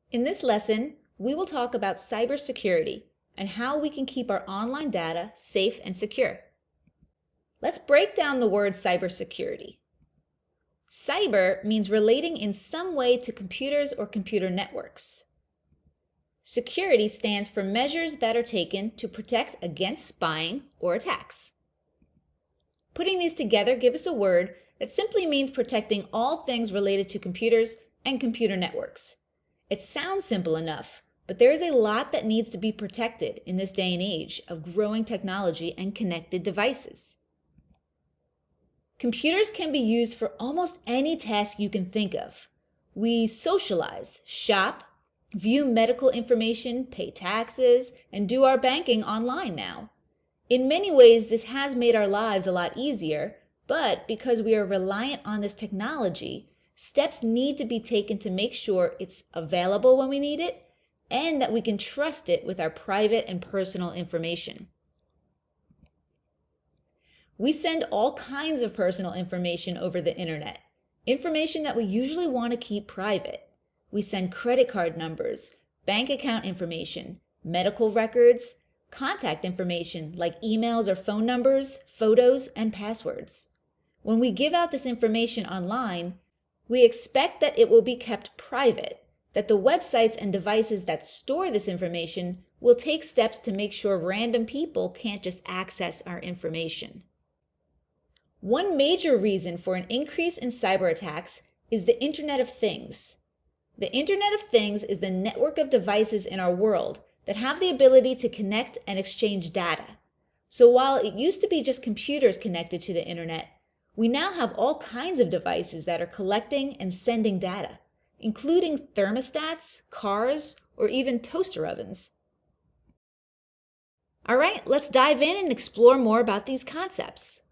In this lesson, we will talk about cybersecurity and how we can keep our online data safe and secure. Let's break down the word cybersecurity. Cyber means relating in some way to computers or computer networks. Security stands for measures that are taken to protect against spying or attacks. Putting these together give us a word that simply means protecting all things related to computers and computer networks. It sounds simple enough, but there is a lot that needs to be protected in this day and age of growing technology and connected devices. Computers can be used for almost any task you can think of. We socialize, shop, view medical information, pay taxes, and do our banking online now. In many ways, this has made our lives a lot easier, but because we are reliant on this technology, steps need to be taken to make sure it's available when we need it and that we can trust it with our private and personal information. We send all kinds of personal information over the internet, information that we usually want to keep private. We send credit card numbers, bank account information, medical records, contact information like emails or phone numbers, photos, and passwords. When we give out this information online, we expect that it will be kept private, that the websites and devices that store this information will take steps to make sure random people can't just access our information. One major reason for an increase in cyber attacks is the Internet of Things. The Internet of Things is the network of devices in our world that have the ability to connect and exchange data. So while it used to be just computers connected to the internet, we now have all kinds of devices that are collecting and sending data, including thermostats, cars, or even toaster ovens. All right, let's dive in and explore more about these concepts.